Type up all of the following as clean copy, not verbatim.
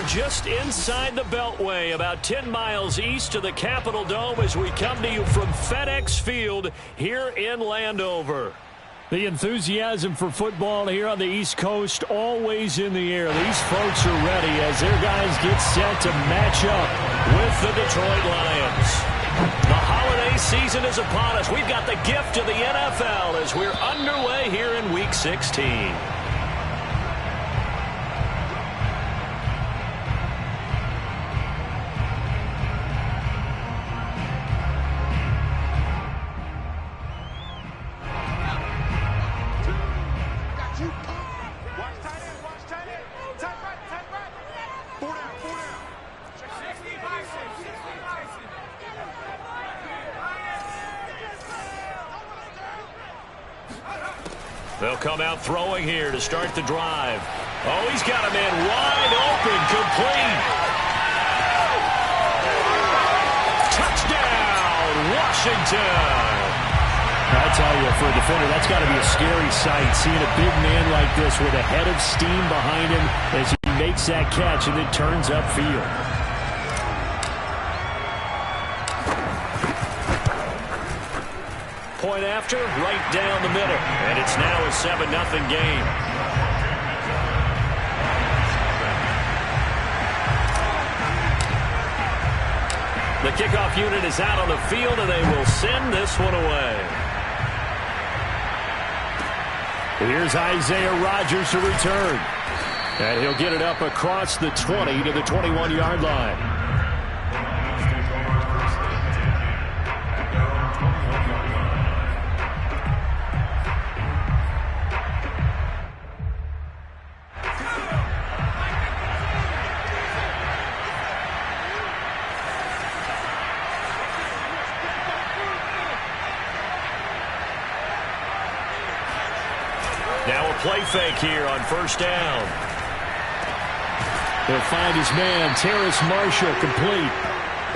just inside the Beltway, about 10 miles east of the Capitol Dome as we come to you from FedEx Field here in Landover. The enthusiasm for football here on the East Coast always in the air. These folks are ready as their guys get set to match up with the Detroit Lions. The holiday season is upon us. We've got the gift of the NFL as we're underway here in Week 16. They'll come out throwing here to start the drive. Oh, he's got a man wide open, complete. Touchdown, Washington. I tell you, for a defender, that's got to be a scary sight, seeing a big man like this with a head of steam behind him as he makes that catch and then turns upfield. Point after, right down the middle. And it's now a 7-0 game. The kickoff unit is out on the field, and they will send this one away. Here's Isaiah Rodgers to return. And he'll get it up across the 20 to the 21-yard line. Now a play fake here on first down. He'll find his man, Terrace Marshall, complete.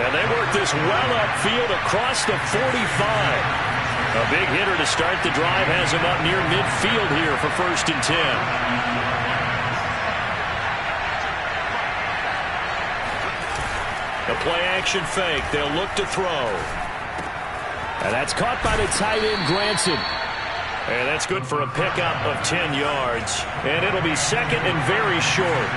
And they work this well upfield across the 45. A big hitter to start the drive has him up near midfield here for 1st and 10. The play action fake. They'll look to throw. And that's caught by the tight end, Granson. And that's good for a pickup of 10 yards. And it'll be second and very short.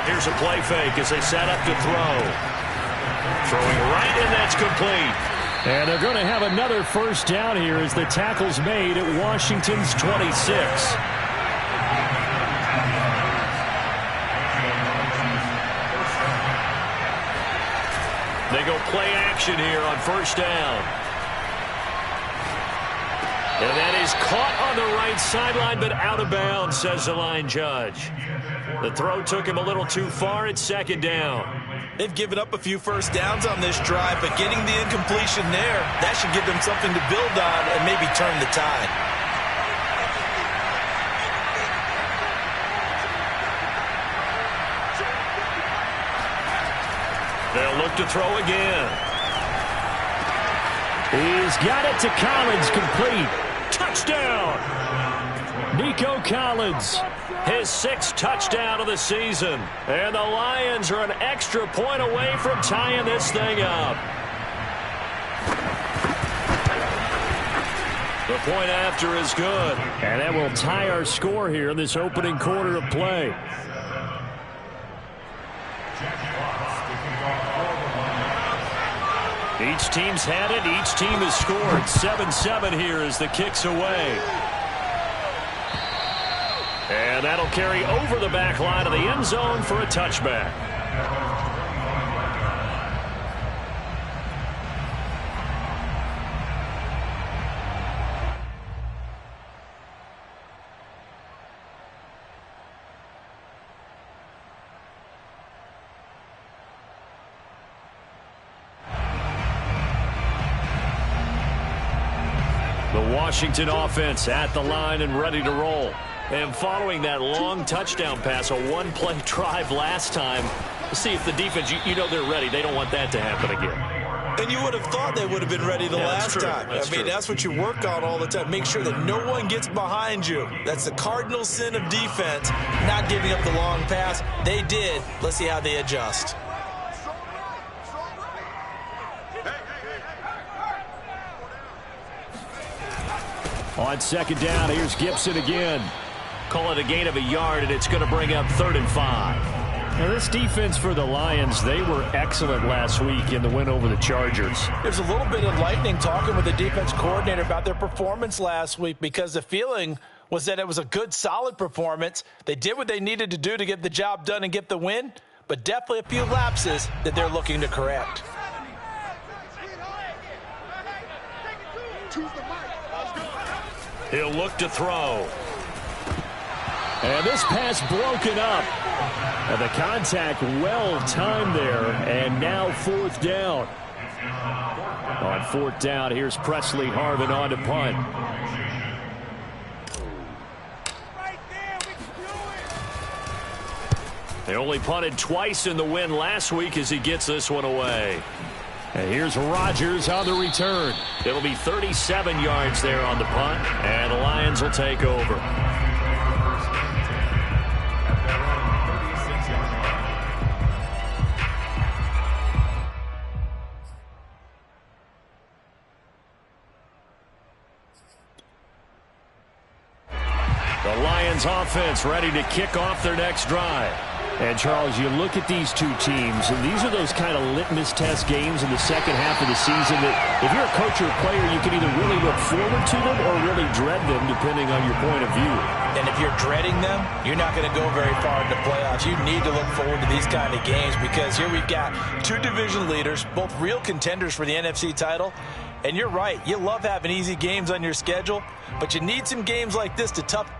Here's a play fake as they set up to throw. Throwing right, and that's complete. And they're going to have another first down here as the tackle's made at Washington's 26. They go play action here on first down. And that is caught on the right sideline, but out of bounds, says the line judge. The throw took him a little too far. It's 2nd down. They've given up a few first downs on this drive, but getting the incompletion there, that should give them something to build on and maybe turn the tide. They'll look to throw again. He's got it to Collins, complete. Touchdown! Nico Collins. His 6th touchdown of the season. And the Lions are an extra point away from tying this thing up. The point after is good. And that will tie our score here in this opening quarter of play. Each team's had it. Each team has scored. 7-7 here as the kick's away. And that'll carry over the back line of the end zone for a touchback. The Washington offense at the line and ready to roll. And following that long touchdown pass, a one-play drive last time, see if the defense, you know they're ready. They don't want that to happen again. And you would have thought they would have been ready the last time. I mean, that's what you work on all the time. Make sure that no one gets behind you. That's the cardinal sin of defense, not giving up the long pass. They did. Let's see how they adjust. On second down, here's Gibson again. Call it a gain of a yard, and it's going to bring up 3rd and 5. Now, this defense for the Lions, they were excellent last week in the win over the Chargers. There's a little bit of lightning talking with the defense coordinator about their performance last week because the feeling was that it was a good, solid performance. They did what they needed to do to get the job done and get the win, but definitely a few lapses that they're looking to correct. He'll look to throw. And this pass broken up. And the contact well timed there. And now 4th down. On 4th down, here's Presley Harvin on to punt. They only punted twice in the win last week as he gets this one away. And here's Rodgers on the return. It'll be 37 yards there on the punt, and the Lions will take over. The Lions offense ready to kick off their next drive. And, Charles, you look at these two teams, and these are those kind of litmus test games in the second half of the season that if you're a coach or a player, you can either really look forward to them or really dread them, depending on your point of view. And if you're dreading them, you're not going to go very far in the playoffs. You need to look forward to these kind of games because here we've got two division leaders, both real contenders for the NFC title. And you're right, you love having easy games on your schedule, but you need some games like this to tough.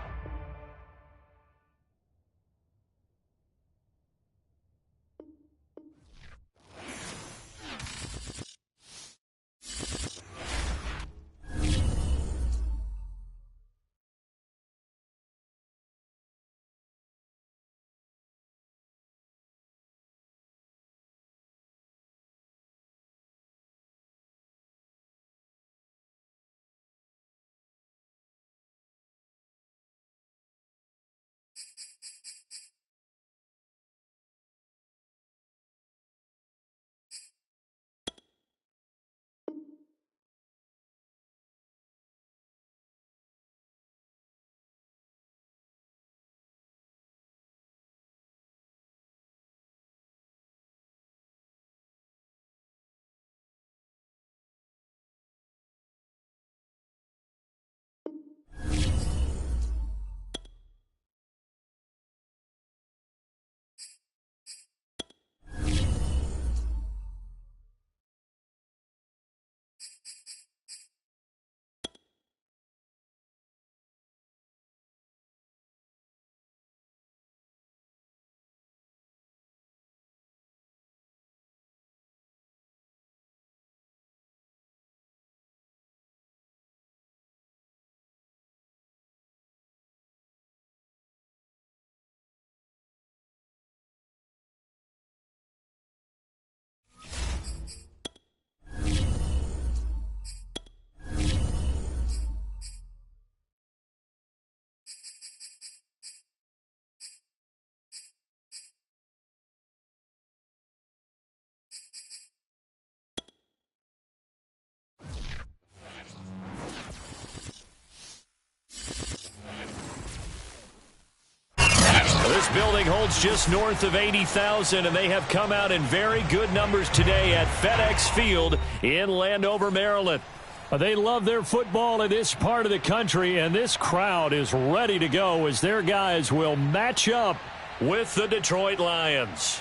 This building holds just north of 80,000, and they have come out in very good numbers today at FedEx Field in Landover, Maryland. They love their football in this part of the country, and this crowd is ready to go as their guys will match up with the Detroit Lions.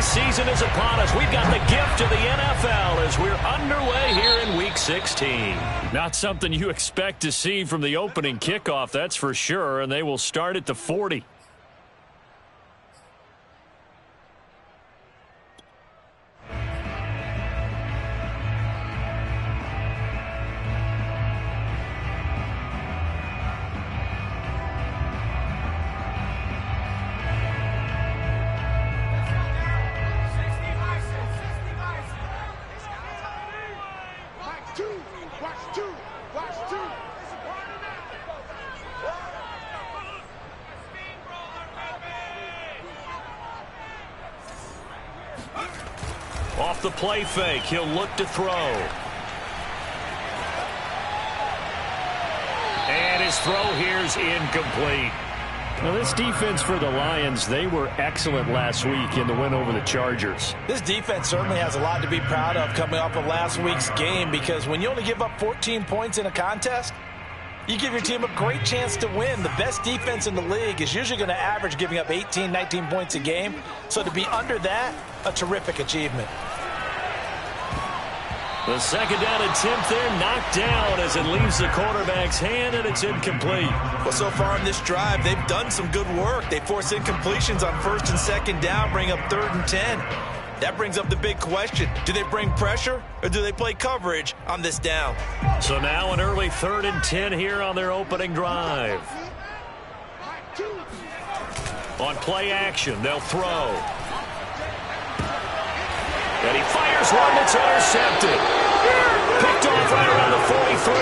Season is upon us. We've got the gift of the NFL as we're underway here in Week 16. Not something you expect to see from the opening kickoff, that's for sure, and they will start at the 40. Off the play fake, he'll look to throw. And his throw here's incomplete. Now, this defense for the Lions, they were excellent last week in the win over the Chargers. This defense certainly has a lot to be proud of coming off of last week's game, because when you only give up 14 points in a contest, you give your team a great chance to win. The best defense in the league is usually going to average giving up 18, 19 points a game. So to be under that, a terrific achievement. The second down attempt there knocked down as it leaves the quarterback's hand, and it's incomplete. Well, so far in this drive, they've done some good work. They force incompletions on first and second down, bring up 3rd and 10. That brings up the big question. Do they bring pressure, or do they play coverage on this down? So now an early 3rd and 10 here on their opening drive. On play action, they'll throw. And he fires one that's intercepted. Picked off right around the 43.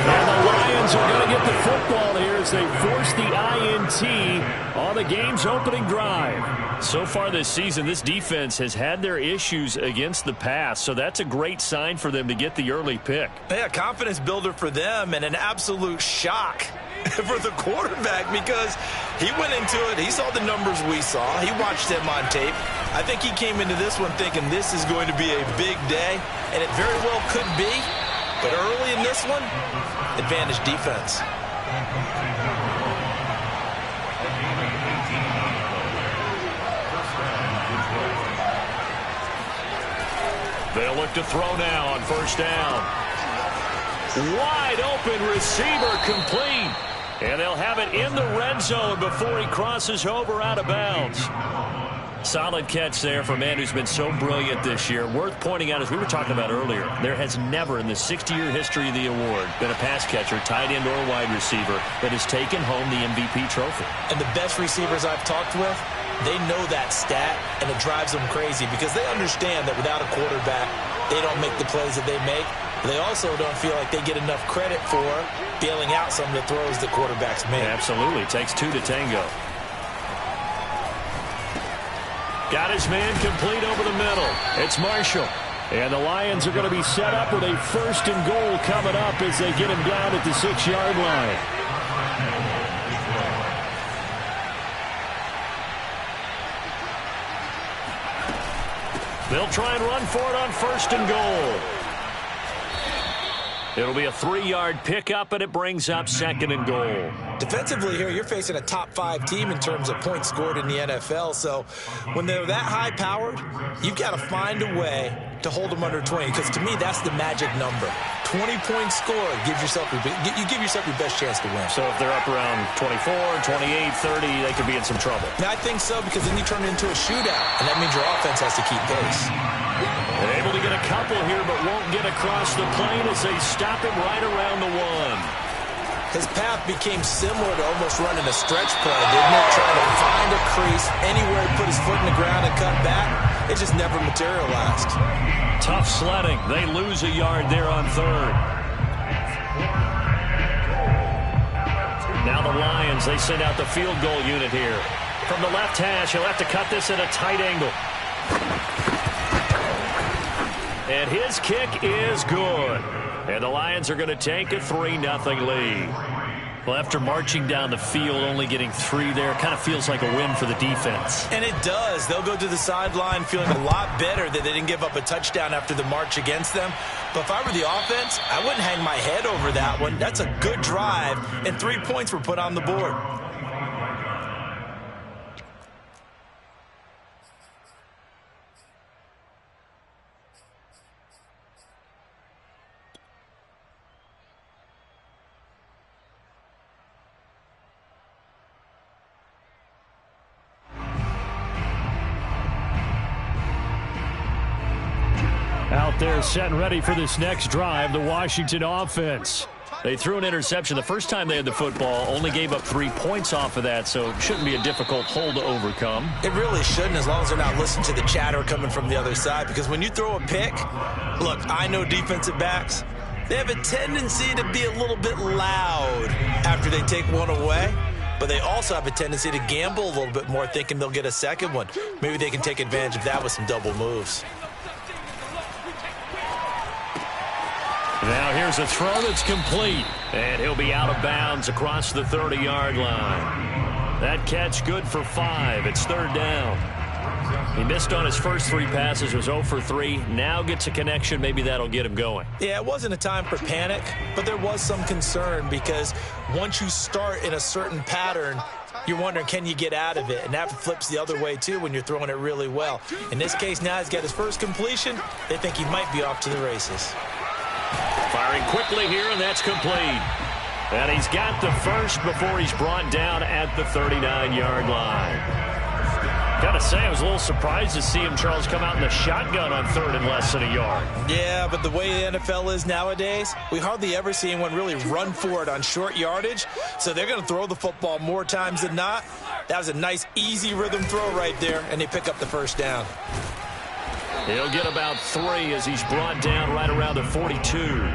And the Lions are going to get the football here as they force the INT on the game's opening drive. So far this season, this defense has had their issues against the pass, so that's a great sign for them to get the early pick. Yeah, confidence builder for them, and an absolute shock for the quarterback, because he went into it, he saw the numbers we saw, he watched them on tape. I think he came into this one thinking this is going to be a big day, and it very well could be, but early in this one, advantage defense. They'll look to throw now on first down. Wide open receiver complete. And they'll have it in the red zone before he crosses over out of bounds. Solid catch there for a man who's been so brilliant this year. Worth pointing out, as we were talking about earlier, there has never in the 60-year history of the award been a pass catcher, tight end, or wide receiver that has taken home the MVP trophy. And the best receivers I've talked with, they know that stat, and it drives them crazy because they understand that without a quarterback, they don't make the plays that they make. They also don't feel like they get enough credit for bailing out some of the throws that quarterbacks make. Absolutely. It takes two to tango. Got his man complete over the middle. It's Marshall. And the Lions are going to be set up with a 1st and goal coming up as they get him down at the 6-yard line. They'll try and run for it on 1st and goal. It'll be a 3-yard pickup, and it brings up 2nd and goal. Defensively here, you're facing a top-5 team in terms of points scored in the NFL. So when they're that high-powered, you've got to find a way to hold them under 20. Because to me, that's the magic number. 20 points scored gives yourself your best chance to win. So if they're up around 24, 28, 30, they could be in some trouble. Now, I think so, because then you turn it into a shootout, and that means your offense has to keep pace. They're able to get a couple here, but won't get across the plane as they stop him right around the 1. His path became similar to almost running a stretch play, didn't it? Trying to find a crease anywhere to put his foot in the ground and cut back. It just never materialized. Tough sledding. They lose a yard there on 3rd. Now the Lions, they send out the field goal unit here. From the left hash, he'll have to cut this at a tight angle. And his kick is good. And the Lions are going to take a 3-0 lead. Well, after marching down the field, only getting 3 there, kind of feels like a win for the defense. And it does. They'll go to the sideline feeling a lot better that they didn't give up a touchdown after the march against them. But if I were the offense, I wouldn't hang my head over that one. That's a good drive, and 3 points were put on the board. Out there set and ready for this next drive, the Washington offense. They threw an interception the first time they had the football, only gave up 3 points off of that, so it shouldn't be a difficult hole to overcome. It really shouldn't, as long as they're not listening to the chatter coming from the other side, because when you throw a pick, look, I know defensive backs, They have a tendency to be a little bit loud after they take one away, but they also have a tendency to gamble a little bit more, thinking they'll get a second one. Maybe they can take advantage of that with some double moves. Now here's a throw that's complete, and he'll be out of bounds across the 30-yard line. That catch good for 5. It's third down. He missed on his first 3 passes, was 0 for 3. Now gets a connection. Maybe that'll get him going. Yeah, it wasn't a time for panic, but there was some concern because once you start in a certain pattern, you're wondering, can you get out of it? And that flips the other way, too, when you're throwing it really well. In this case, now he's got his first completion. They think he might be off to the races. Firing quickly here, and that's complete. And he's got the first before he's brought down at the 39-yard line. Gotta say, I was a little surprised to see him, Charles, come out in the shotgun on third and less than a yard. Yeah, but the way the NFL is nowadays, we hardly ever see anyone really run for it on short yardage. So they're going to throw the football more times than not. That was a nice, easy rhythm throw right there, and they pick up the first down. He'll get about 3 as he's brought down right around the 42.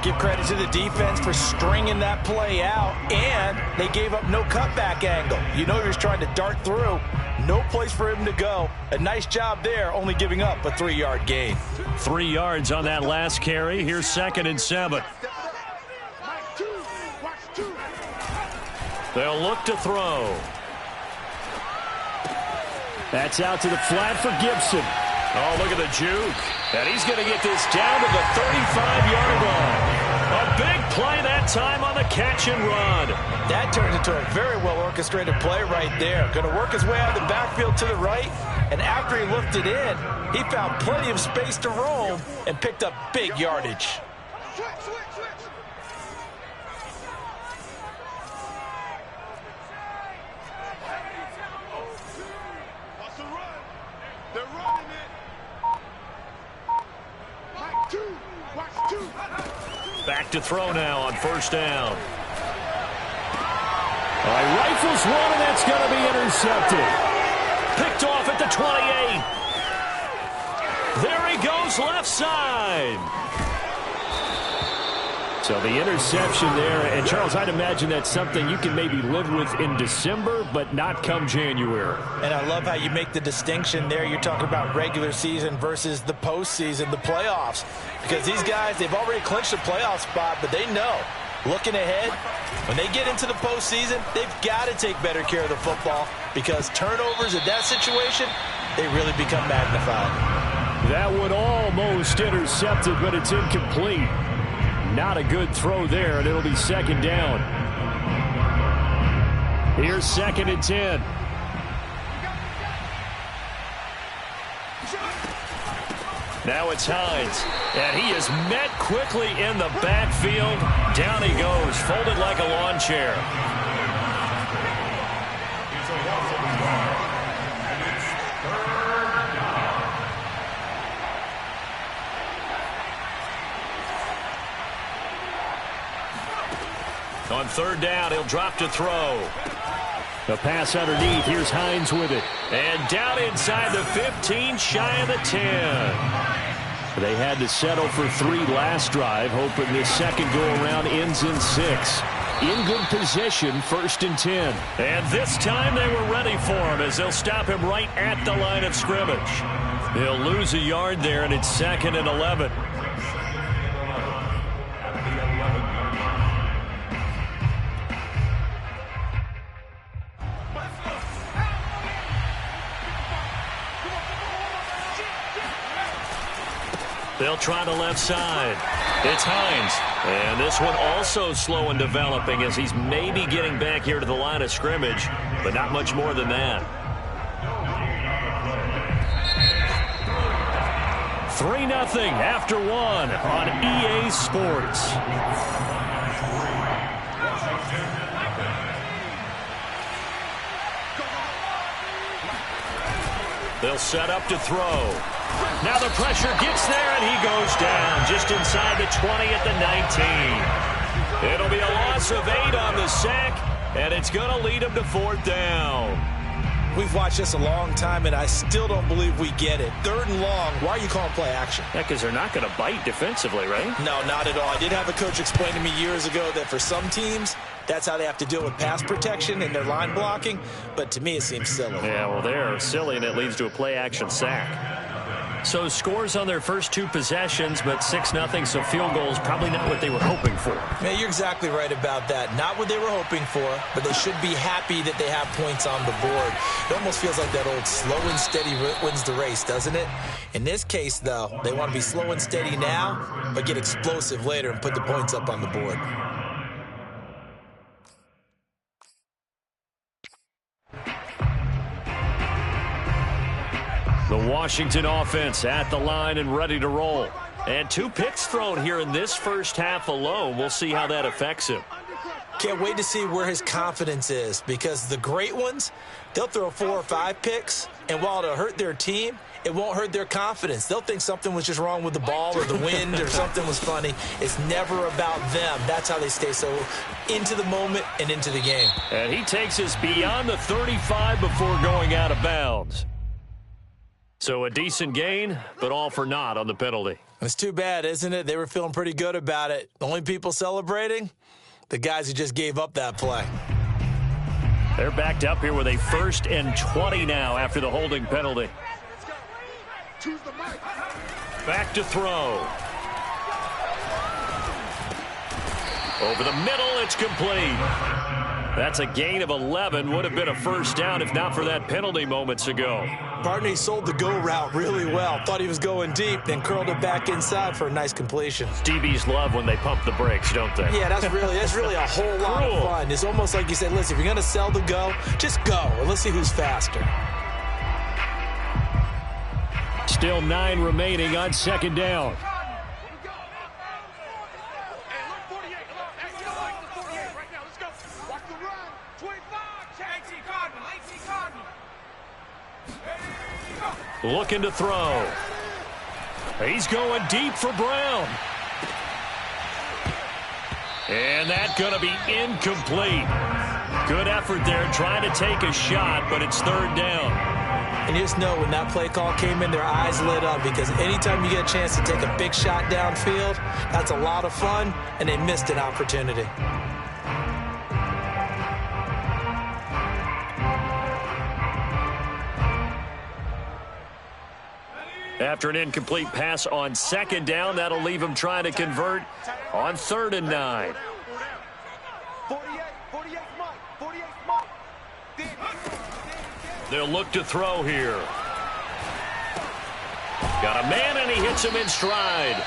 Give credit to the defense for stringing that play out, and they gave up no cutback angle. You know he was trying to dart through. No place for him to go. A nice job there, only giving up a 3-yard gain. 3 yards on that last carry. Here's 2nd and 7. They'll look to throw. That's out to the flat for Gibson. Oh, look at the juke. And he's going to get this down to the 35-yard line. A big play that time on the catch and run. That turned into a very well-orchestrated play right there. Going to work his way out of the backfield to the right. And after he looked it in, he found plenty of space to roam and picked up big yardage. Back to throw now on first down. All right, rifles one, and that's going to be intercepted. Picked off at the 28. There he goes, left side. So the interception there, and Charles, I'd imagine that's something you can maybe live with in December, but not come January. And I love how you make the distinction there. You're talking about regular season versus the postseason, the playoffs. Because these guys, they've already clinched a playoff spot, but they know, looking ahead, when they get into the postseason, they've got to take better care of the football because turnovers in that situation, they really become magnified. That one almost intercepted, but it's incomplete. Not a good throw there, and it'll be 2nd down. Here's 2nd and 10. Now it's Hines, and he is met quickly in the backfield. Down he goes, folded like a lawn chair. On 3rd down, he'll drop to throw. The pass underneath. Here's Hines with it. And down inside the 15, shy of the 10. They had to settle for 3 last drive, hoping this second go-around ends in 6. In good position, 1st and 10. And this time they were ready for him as they'll stop him right at the line of scrimmage. They'll lose a yard there, and it's 2nd and 11. They'll try the left side. It's Hines. And this one also slow in developing as he's maybe getting back here to the line of scrimmage, but not much more than that. 3-0 after 1 on EA Sports. They'll set up to throw. Now the pressure gets there, and he goes down just inside the 20 at the 19. It'll be a loss of 8 on the sack, and it's going to lead him to 4th down. We've watched this a long time, and I still don't believe we get it. 3rd and long, why are you calling play action? Yeah, because they're not going to bite defensively, right? No, not at all. I did have a coach explain to me years ago that for some teams, that's how they have to deal with pass protection and their line blocking, but to me it seems silly. Yeah, well, they're silly, and it leads to a play-action sack. So scores on their first 2 possessions, but 6-0, so field goals probably not what they were hoping for. Yeah, you're exactly right about that. Not what they were hoping for, but they should be happy that they have points on the board. It almost feels like that old slow and steady wins the race, doesn't it? In this case, though, they want to be slow and steady now, but get explosive later and put the points up on the board. The Washington offense at the line and ready to roll. And 2 picks thrown here in this first half alone. We'll see how that affects him. Can't wait to see where his confidence is, because the great ones, they'll throw 4 or 5 picks, and while it'll hurt their team, it won't hurt their confidence. They'll think something was just wrong with the ball or the wind or something was funny. It's never about them. That's how they stay so into the moment and into the game. And he takes us beyond the 35 before going out of bounds. So a decent gain, but all for naught on the penalty. It's too bad, isn't it? They were feeling pretty good about it. The only people celebrating, the guys who just gave up that play. They're backed up here with a 1st and 20 now after the holding penalty. Back to throw. Over the middle, it's complete. That's a gain of 11. Would have been a first down if not for that penalty moments ago. Partner, he sold the go route really well. Thought he was going deep, then curled it back inside for a nice completion. DBs love when they pump the brakes, don't they? Yeah, that's really a whole lot of fun. It's almost like you said, listen, if you're going to sell the go, just go, and let's see who's faster. Still 9 remaining on 2nd down. Looking to throw. He's going deep for Brown. And that's going to be incomplete. Good effort there trying to take a shot, but it's 3rd down. And you just know when that play call came in, their eyes lit up, because anytime you get a chance to take a big shot downfield, that's a lot of fun, and they missed an opportunity. After an incomplete pass on 2nd down, that'll leave him trying to convert on 3rd and 9. They'll look to throw here. Got a man, and he hits him in stride.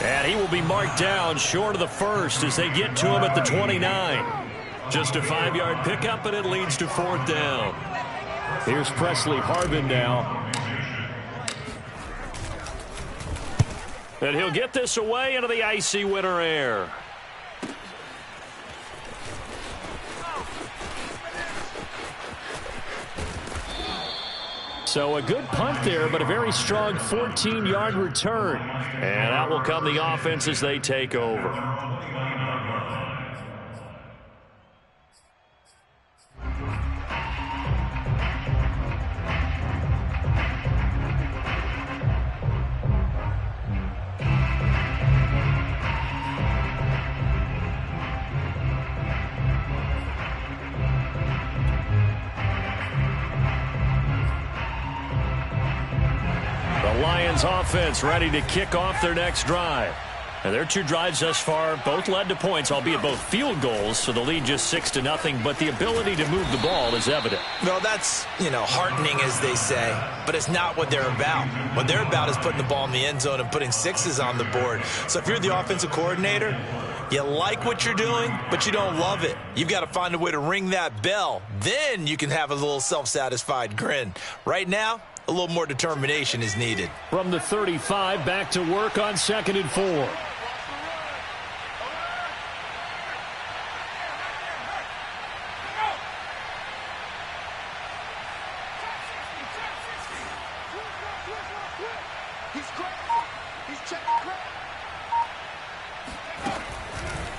And he will be marked down short of the 1st as they get to him at the 29. Just a 5-yard pickup, and it leads to 4th down. Here's Presley Harvin now. And he'll get this away into the icy winter air. So a good punt there, but a very strong 14-yard return. And out will come the offense as they take over. Lions offense ready to kick off their next drive. And their 2 drives thus far both led to points, albeit both field goals, so the lead just 6-0, but the ability to move the ball is evident. Well, that's, heartening, as they say, but it's not what they're about. What they're about is putting the ball in the end zone and putting 6s on the board. So if you're the offensive coordinator, you like what you're doing, but you don't love it. You've got to find a way to ring that bell. Then you can have a little self-satisfied grin. Right now, a little more determination is needed. From the 35, back to work on 2nd and 4.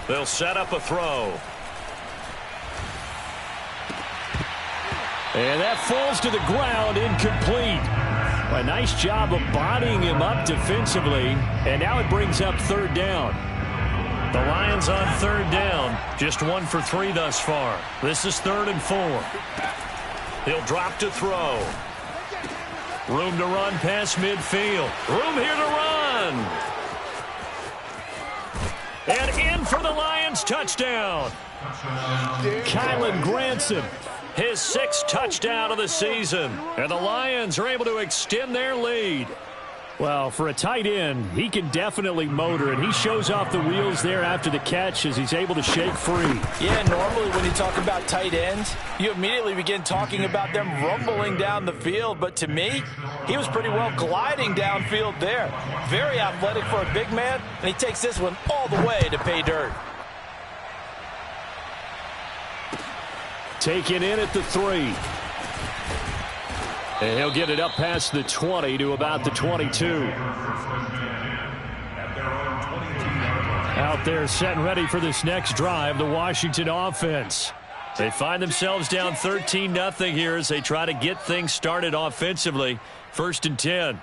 They'll set up a throw. And that falls to the ground, incomplete. A nice job of bodying him up defensively. And now it brings up third down. The Lions on third down. Just 1 for 3 thus far. This is 3rd and 4. He'll drop to throw. Room to run past midfield. Room here to run. And in for the Lions touchdown. Kylan Granson. His 6th touchdown of the season. And the Lions are able to extend their lead. Well, for a tight end, he can definitely motor it. He shows off the wheels there after the catch as he's able to shake free. Yeah, normally when you talk about tight ends, you immediately begin talking about them rumbling down the field. But to me, he was pretty well gliding downfield there. Very athletic for a big man, and he takes this one all the way to pay dirt. Taken in at the 3. And he'll get it up past the 20 to about the 22. Out there set and ready for this next drive, the Washington offense. They find themselves down 13-0 here as they try to get things started offensively. 1st and 10.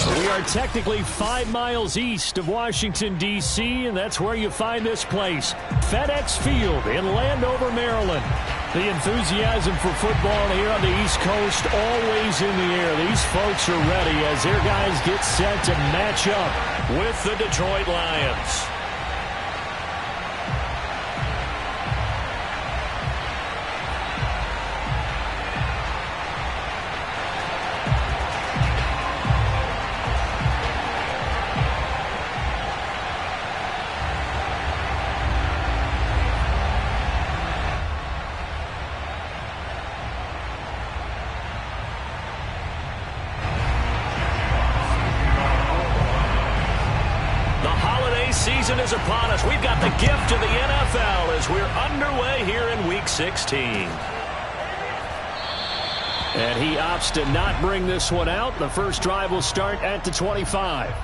We are technically 5 miles east of Washington, D.C., and that's where you find this place, FedEx Field in Landover, Maryland. The enthusiasm for football here on the East Coast always in the air. These folks are ready as their guys get set to match up with the Detroit Lions. season is upon us. We've got the gift of the NFL as we're underway here in Week 16. And he opts to not bring this one out. The first drive will start at the 25.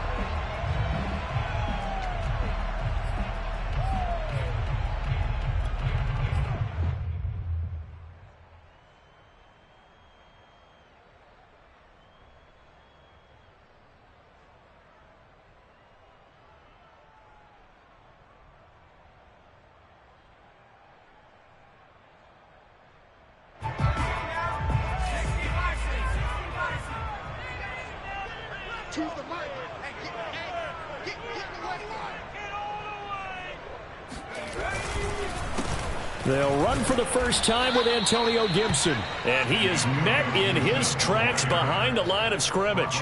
They'll run for the first time with Antonio Gibson. And he is met in his tracks behind the line of scrimmage.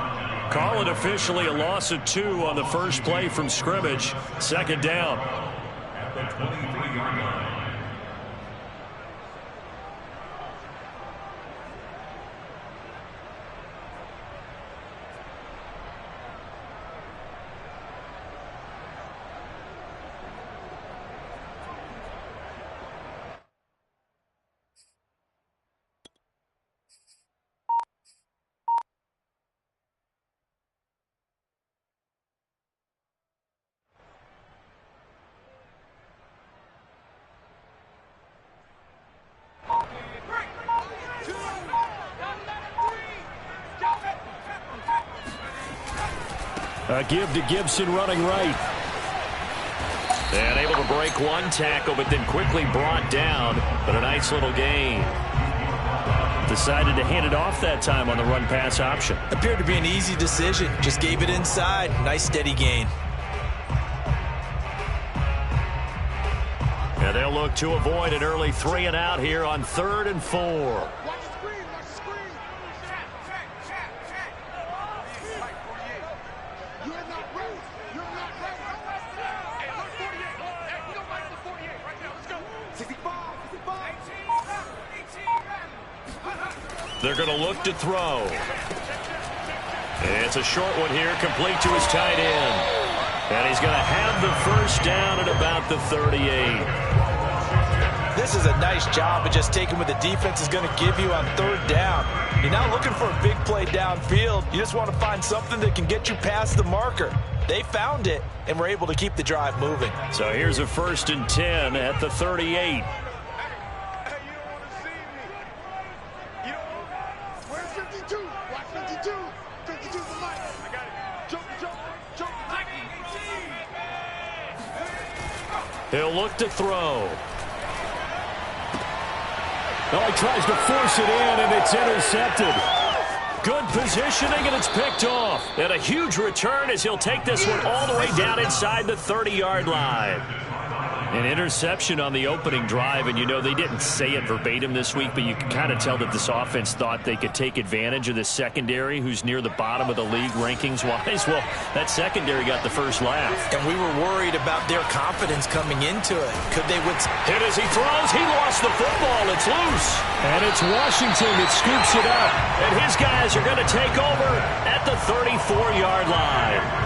Call it officially a loss of 2 on the first play from scrimmage. Second down. At the 23-yard line. A give to Gibson running right. And able to break one tackle, but then quickly brought down. But a nice little gain. Decided to hand it off that time on the run-pass option. Appeared to be an easy decision. Just gave it inside. Nice steady gain. And they'll look to avoid an early 3 and out here on 3rd and 4. They're going to look to throw. It's a short one here, complete to his tight end. And he's going to have the first down at about the 38. This is a nice job of just taking what the defense is going to give you on 3rd down. You're not looking for a big play downfield. You just want to find something that can get you past the marker. They found it and were able to keep the drive moving. So here's a 1st and 10 at the 38. He'll look to throw. Oh, he tries to force it in, and it's intercepted. Good positioning, and it's picked off. And a huge return as he'll take this one all the way down inside the 30-yard line. An interception on the opening drive, and you know they didn't say it verbatim this week, but you can kind of tell that this offense thought they could take advantage of the secondary, who's near the bottom of the league rankings-wise. Well, that secondary got the first laugh. And we were worried about their confidence coming into it. Could they hit as he throws? He lost the football. It's loose. And it's Washington that scoops it up. And his guys are going to take over at the 34-yard line.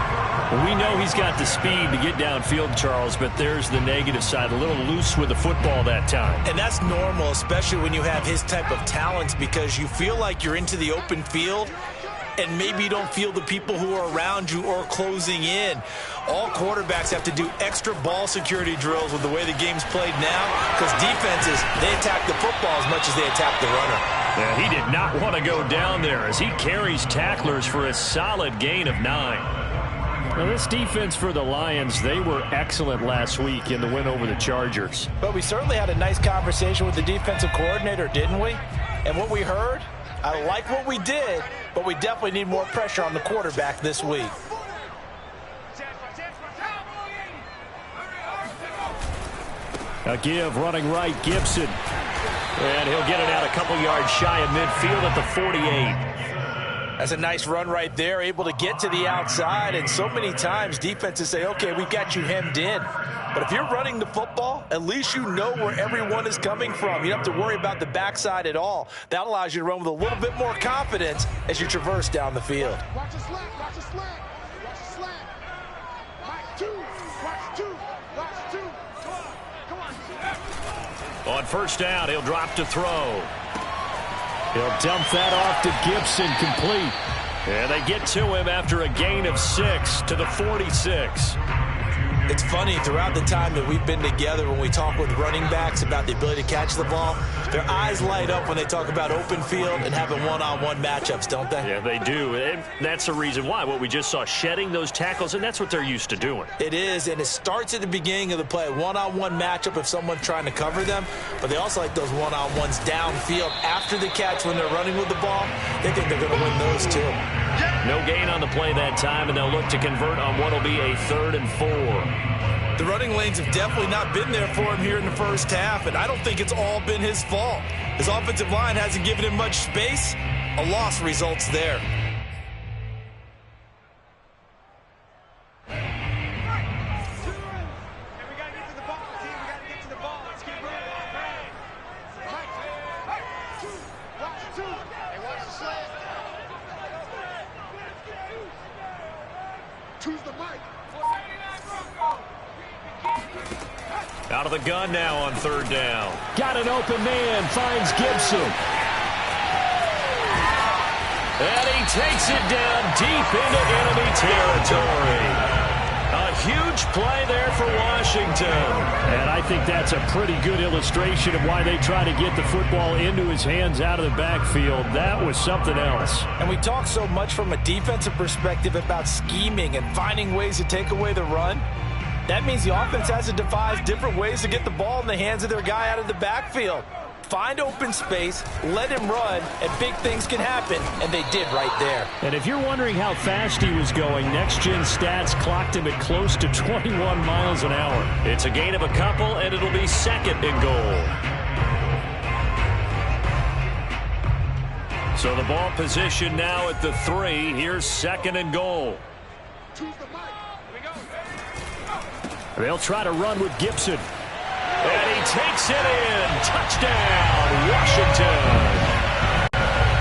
We know he's got the speed to get downfield, Charles, but there's the negative side. A little loose with the football that time. And that's normal, especially when you have his type of talents, because you feel like you're into the open field and maybe you don't feel the people who are around you or closing in. All quarterbacks have to do extra ball security drills with the way the game's played now, because defenses, they attack the football as much as they attack the runner. Yeah, he did not want to go down there as he carries tacklers for a solid gain of 9. Now, this defense for the Lions, they were excellent last week in the win over the Chargers. But we certainly had a nice conversation with the defensive coordinator, didn't we? And what we heard, I like what we did, but we definitely need more pressure on the quarterback this week. A give running right, Gibson. And he'll get it out a couple yards shy of midfield at the 48. That's a nice run right there, able to get to the outside. And so many times defenses say, okay, we've got you hemmed in. But if you're running the football, at least you know where everyone is coming from. You don't have to worry about the backside at all. That allows you to run with a little bit more confidence as you traverse down the field. Watch the slant, watch the slant, watch the slant. Mike, 2, watch On first down, he'll drop to throw. He'll dump that off to Gibson, complete. And they get to him after a gain of 6 to the 46. It's funny, throughout the time that we've been together, when we talk with running backs about the ability to catch the ball, their eyes light up when they talk about open field and having one-on-one matchups, don't they? Yeah, they do. And that's the reason why. What we just saw, shedding those tackles, and that's what they're used to doing. It is, and it starts at the beginning of the play. One-on-one matchup if someone's trying to cover them, but they also like those one-on-ones downfield after the catch when they're running with the ball. They think they're going to win those too. No gain on the play that time, and they'll look to convert on what will be a 3rd and 4. The running lanes have definitely not been there for him here in the first half, and I don't think it's all been his fault. His offensive line hasn't given him much space. A loss results there. Out of the gun now on 3rd down. Got an open man, finds Gibson. And he takes it down deep into enemy territory. A huge play there for Washington. And I think that's a pretty good illustration of why they try to get the football into his hands out of the backfield. That was something else. And we talk so much from a defensive perspective about scheming and finding ways to take away the run. That means the offense has to devise different ways to get the ball in the hands of their guy out of the backfield. Find open space, let him run, and big things can happen, and they did right there. And if you're wondering how fast he was going, next-gen stats clocked him at close to 21 miles an hour. It's a gain of a couple, and it'll be 2nd and goal. So the ball position now at the 3. Here's 2nd and goal. They'll try to run with Gibson. And he takes it in. Touchdown, Washington.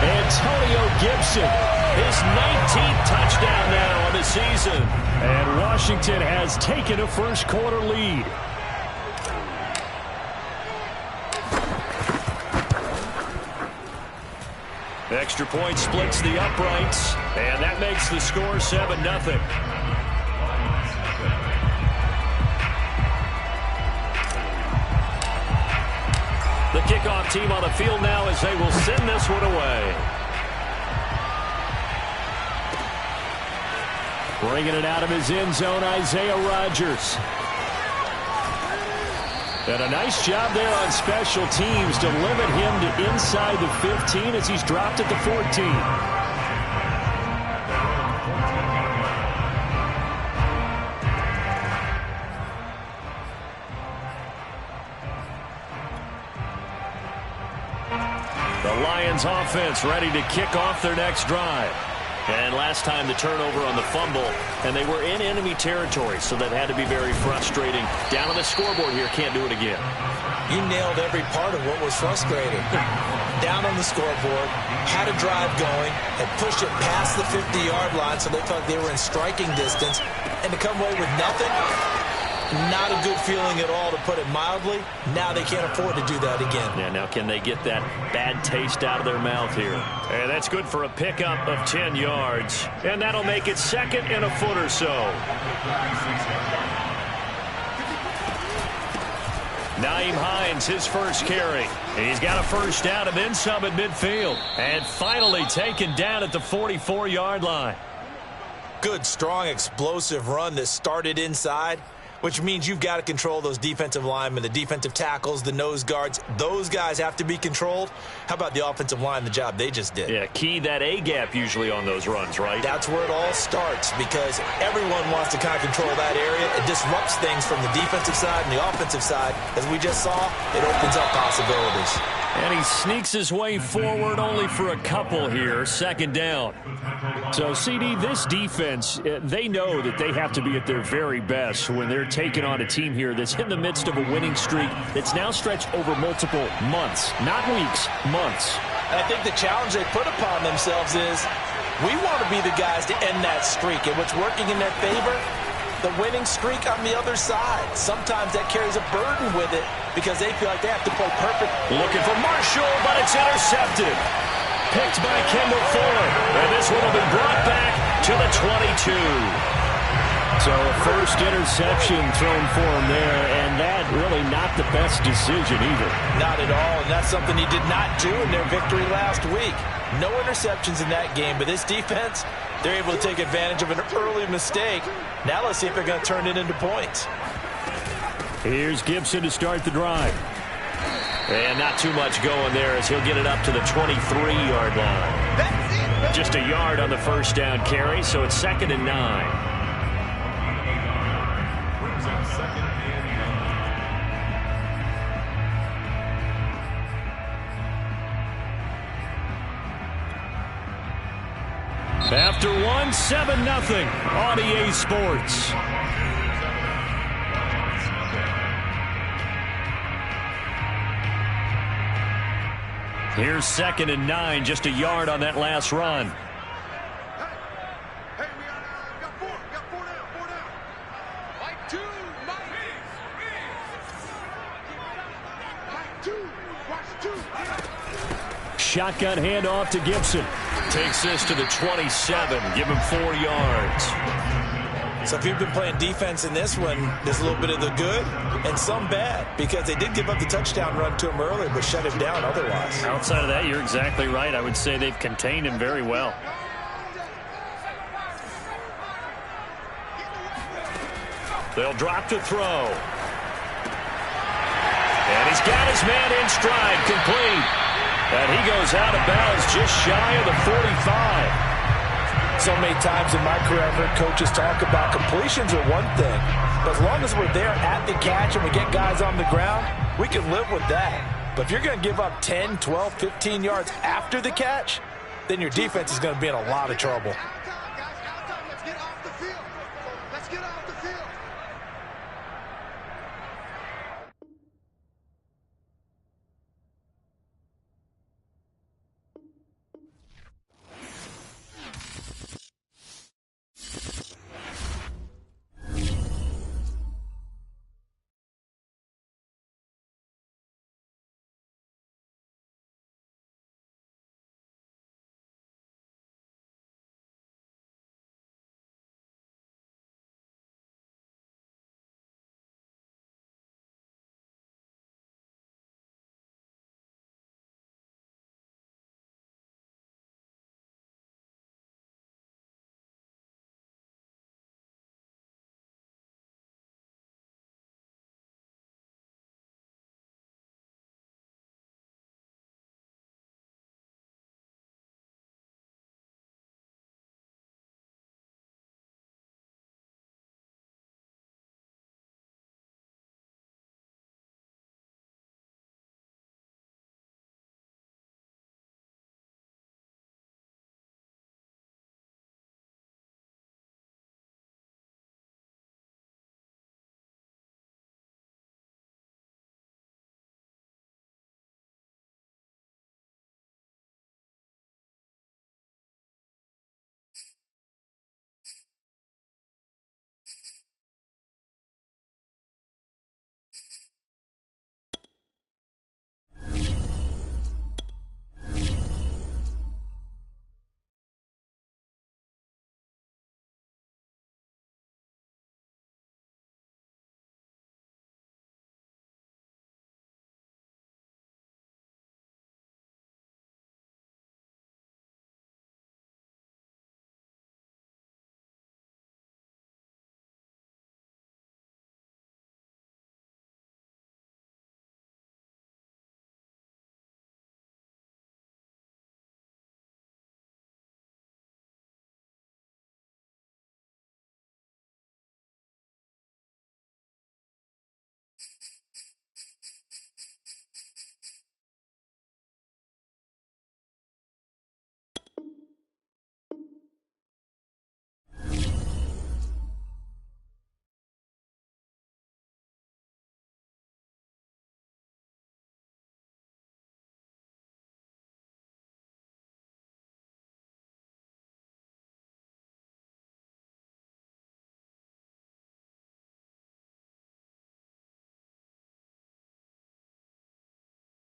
Antonio Gibson. His 19th touchdown now on the season. And Washington has taken a first-quarter lead. Extra point splits the uprights. And that makes the score 7-0. The kickoff team on the field now as they will send this one away. Bringing it out of his end zone, Isaiah Rodgers. And a nice job there on special teams to limit him to inside the 15 as he's dropped at the 14. Lions offense ready to kick off their next drive. And last time the turnover on the fumble, and they were in enemy territory, so that had to be very frustrating. Down on the scoreboard here, can't do it again. You nailed every part of what was frustrating. Down on the scoreboard, had a drive going, had pushed it past the 50-yard line, so they thought they were in striking distance, and to come away with nothing, not a good feeling at all, to put it mildly. Now they can't afford to do that again. Yeah, now can they get that bad taste out of their mouth here? And that's good for a pickup of 10 yards. And that'll make it 2nd and a foot or so. Nyheim Hines, his first carry. He's got a first down and then some at midfield. And finally taken down at the 44-yard line. Good, strong, explosive run that started inside, which means you've got to control those defensive linemen, the defensive tackles, the nose guards. Those guys have to be controlled. How about the offensive line, the job they just did? Yeah, key that A-gap usually on those runs, right? That's where it all starts, because everyone wants to kind of control that area. It disrupts things from the defensive side and the offensive side. As we just saw, it opens up possibilities. And he sneaks his way forward only for a couple here. 2nd down. So, CD, this defense, they know that they have to be at their very best when they're taking on a team here that's in the midst of a winning streak that's now stretched over multiple months. Not weeks, months. And I think the challenge they put upon themselves is, we want to be the guys to end that streak, and what's working in their favor, the winning streak on the other side. Sometimes that carries a burden with it because they feel like they have to play perfect. Looking for Marshall, but it's intercepted. Picked by Kendall Fuller. And this one will be brought back to the 22. So a first interception thrown for him there, and that really not the best decision either. Not at all, and that's something he did not do in their victory last week. No interceptions in that game, but this defense, they're able to take advantage of an early mistake. Now let's see if they're going to turn it into points. Here's Gibson to start the drive. And not too much going there as he'll get it up to the 23-yard line. Just a yard on the first down carry, so it's 2nd and 9. After one, 7-0 on EA Sports. Here's 2nd and 9, just a yard on that last run. Hey, we got four down. Mike 2, Mike 2, watch 2. Shotgun handoff to Gibson. Takes this to the 27. Give him 4 yards. So if you've been playing defense in this one, there's a little bit of the good and some bad because they did give up the touchdown run to him earlier but shut him down otherwise. Outside of that, you're exactly right. I would say they've contained him very well. They'll drop to throw. And he's got his man in stride, complete. And he goes out of bounds just shy of the 45. So many times in my career, I've heard coaches talk about completions are one thing. But as long as we're there at the catch and we get guys on the ground, we can live with that. But if you're going to give up 10, 12, 15 yards after the catch, then your defense is going to be in a lot of trouble.